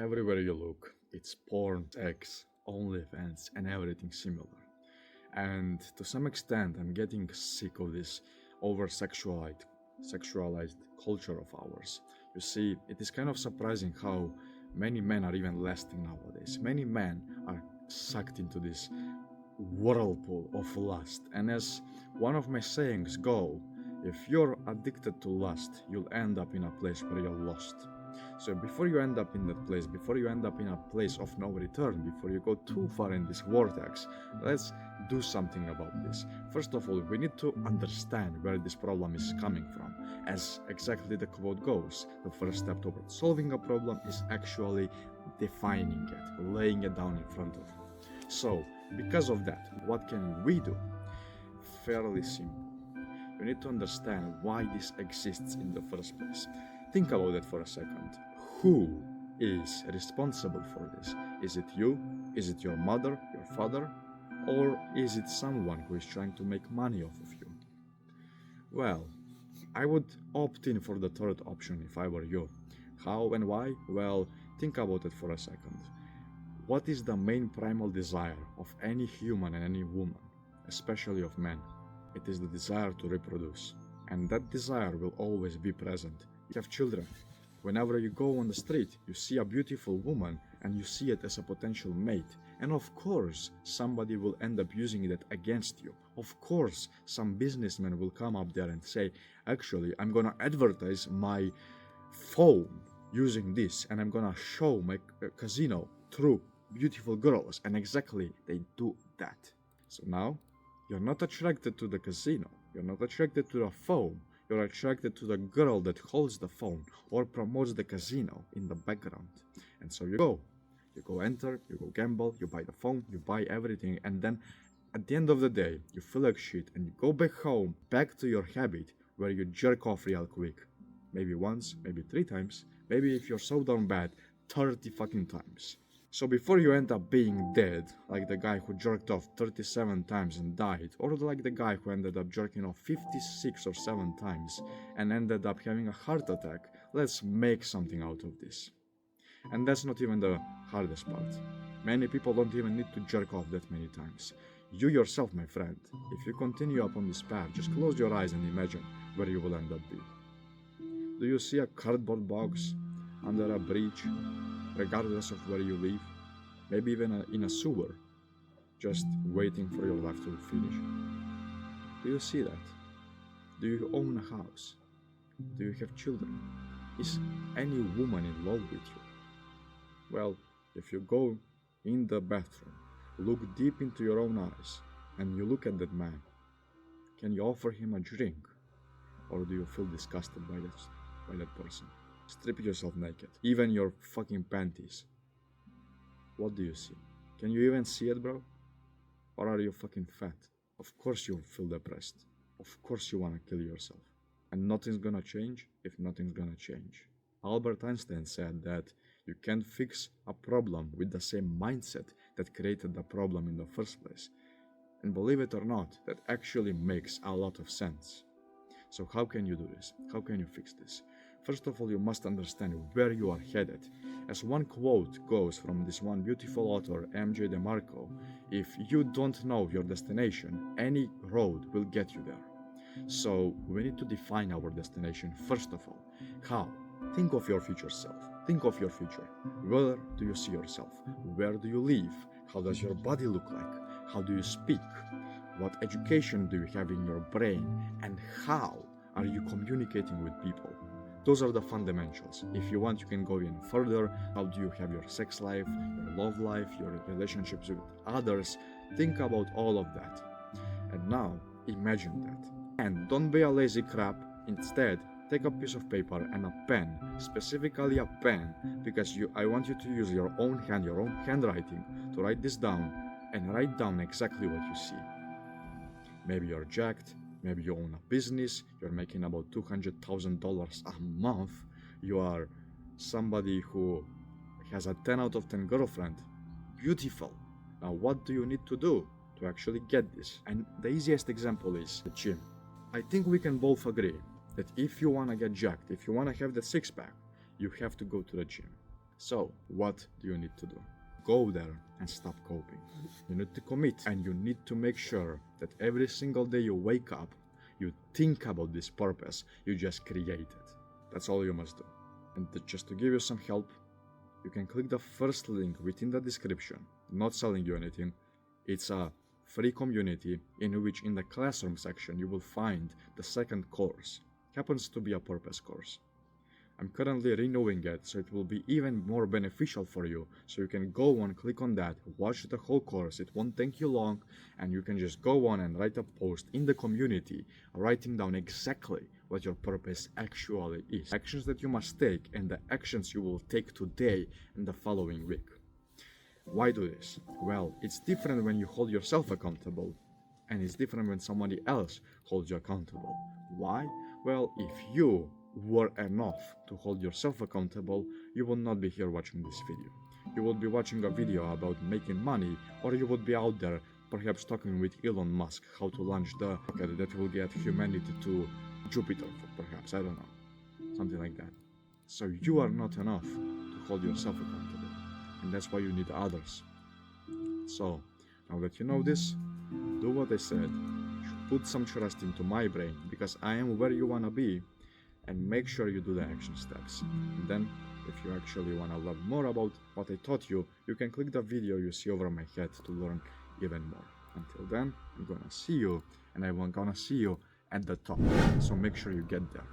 Everywhere you look, it's porn, sex, OnlyFans, and everything similar. And to some extent, I'm getting sick of this over sexualized culture of ours. You see, it is kind of surprising how many men are even lasting nowadays. Many men are sucked into this whirlpool of lust. And as one of my sayings go, if you're addicted to lust, you'll end up in a place where you're lost. So before you end up in that place, before you end up in a place of no return, before you go too far in this vortex, let's do something about this. First of all, we need to understand where this problem is coming from. As exactly the quote goes, the first step toward solving a problem is actually defining it, laying it down in front of you. So, because of that, what can we do? Fairly simple. You need to understand why this exists in the first place. Think about it for a second. Who is responsible for this? Is it you? Is it your mother, your father? Or is it someone who is trying to make money off of you? Well, I would opt in for the third option if I were you. How and why? Well, think about it for a second. What is the main primal desire of any human and any woman, especially of men? It is the desire to reproduce. And that desire will always be present. You have children. Whenever you go on the street, you see a beautiful woman and you see it as a potential mate. And of course, somebody will end up using that against you. Of course, some businessman will come up there and say, actually, I'm gonna advertise my phone using this and I'm gonna show my casino through beautiful girls. And exactly, they do that. So now, you're not attracted to the casino. You're not attracted to the phone. You're attracted to the girl that holds the phone or promotes the casino in the background. And so you go enter, you go gamble, you buy the phone, you buy everything, and then at the end of the day, you feel like shit and you go back home, back to your habit where you jerk off real quick. Maybe once, maybe 3 times, maybe if you're so down bad, 30 fucking times. So before you end up being dead, like the guy who jerked off 37 times and died, or like the guy who ended up jerking off 56 or 7 times and ended up having a heart attack, let's make something out of this. And that's not even the hardest part. Many people don't even need to jerk off that many times. You yourself, my friend, if you continue upon this path, just close your eyes and imagine where you will end up being. Do you see a cardboard box under a bridge, regardless of where you live? Maybe even in a sewer, just waiting for your life to finish? Do you see that? Do you own a house? Do you have children? Is any woman in love with you? Well, if you go in the bathroom, look deep into your own eyes, and you look at that man, can you offer him a drink? Or do you feel disgusted by that person? Strip yourself naked, even your fucking panties. What do you see? Can you even see it, bro? Or are you fucking fat? Of course you feel depressed. Of course you wanna kill yourself. And nothing's gonna change if nothing's gonna change. Albert Einstein said that you can't fix a problem with the same mindset that created the problem in the first place. And believe it or not, that actually makes a lot of sense. So how can you do this? How can you fix this? First of all, you must understand where you are headed. As one quote goes from this one beautiful author, M.J. DeMarco, if you don't know your destination, any road will get you there. So we need to define our destination first of all. How? Think of your future self. Think of your future. Where do you see yourself? Where do you live? How does your body look like? How do you speak? What education do you have in your brain? And how are you communicating with people? Those are the fundamentals. If you want, you can go even further. How do you have your sex life, your love life, your relationships with others? Think about all of that. And now, imagine that. And don't be a lazy crap. Instead, take a piece of paper and a pen, specifically a pen, because I want you to use your own hand, your own handwriting, to write this down and write down exactly what you see. Maybe you're jacked, maybe you own a business, you're making about $200,000 a month, you are somebody who has a 10 out of 10 girlfriend. Beautiful. Now what do you need to do to actually get this? And the easiest example is the gym. I think we can both agree that if you want to get jacked, if you want to have the six-pack, you have to go to the gym. So, what do you need to do? Go there and stop coping. You need to commit, and you need to make sure that every single day you wake up, you think about this purpose you just created. That's all you must do. And just to give you some help, you can click the first link within the description. Not selling you anything. It's a free community in which in the classroom section you will find the second course. Happens to be a purpose course. I'm currently renewing it, so it will be even more beneficial for you. So you can go on, click on that, watch the whole course. It won't take you long, and you can just go on and write a post in the community, writing down exactly what your purpose actually is. Actions that you must take, and the actions you will take today and the following week. Why do this? Well, it's different when you hold yourself accountable, and it's different when somebody else holds you accountable. Why? Well, if you were enough to hold yourself accountable, you will not be here watching this video. You would be watching a video about making money, or you would be out there perhaps talking with Elon Musk how to launch the rocket that will get humanity to Jupiter, perhaps, I don't know, something like that. So you are not enough to hold yourself accountable, and that's why you need others. So, now that you know this, do what I said, put some trust into my brain, because I am where you wanna be, and make sure you do the action steps. And then, if you actually want to learn more about what I taught you, you can click the video you see over my head to learn even more. Until then, I'm gonna see you, and I'm gonna see you at the top. So make sure you get there.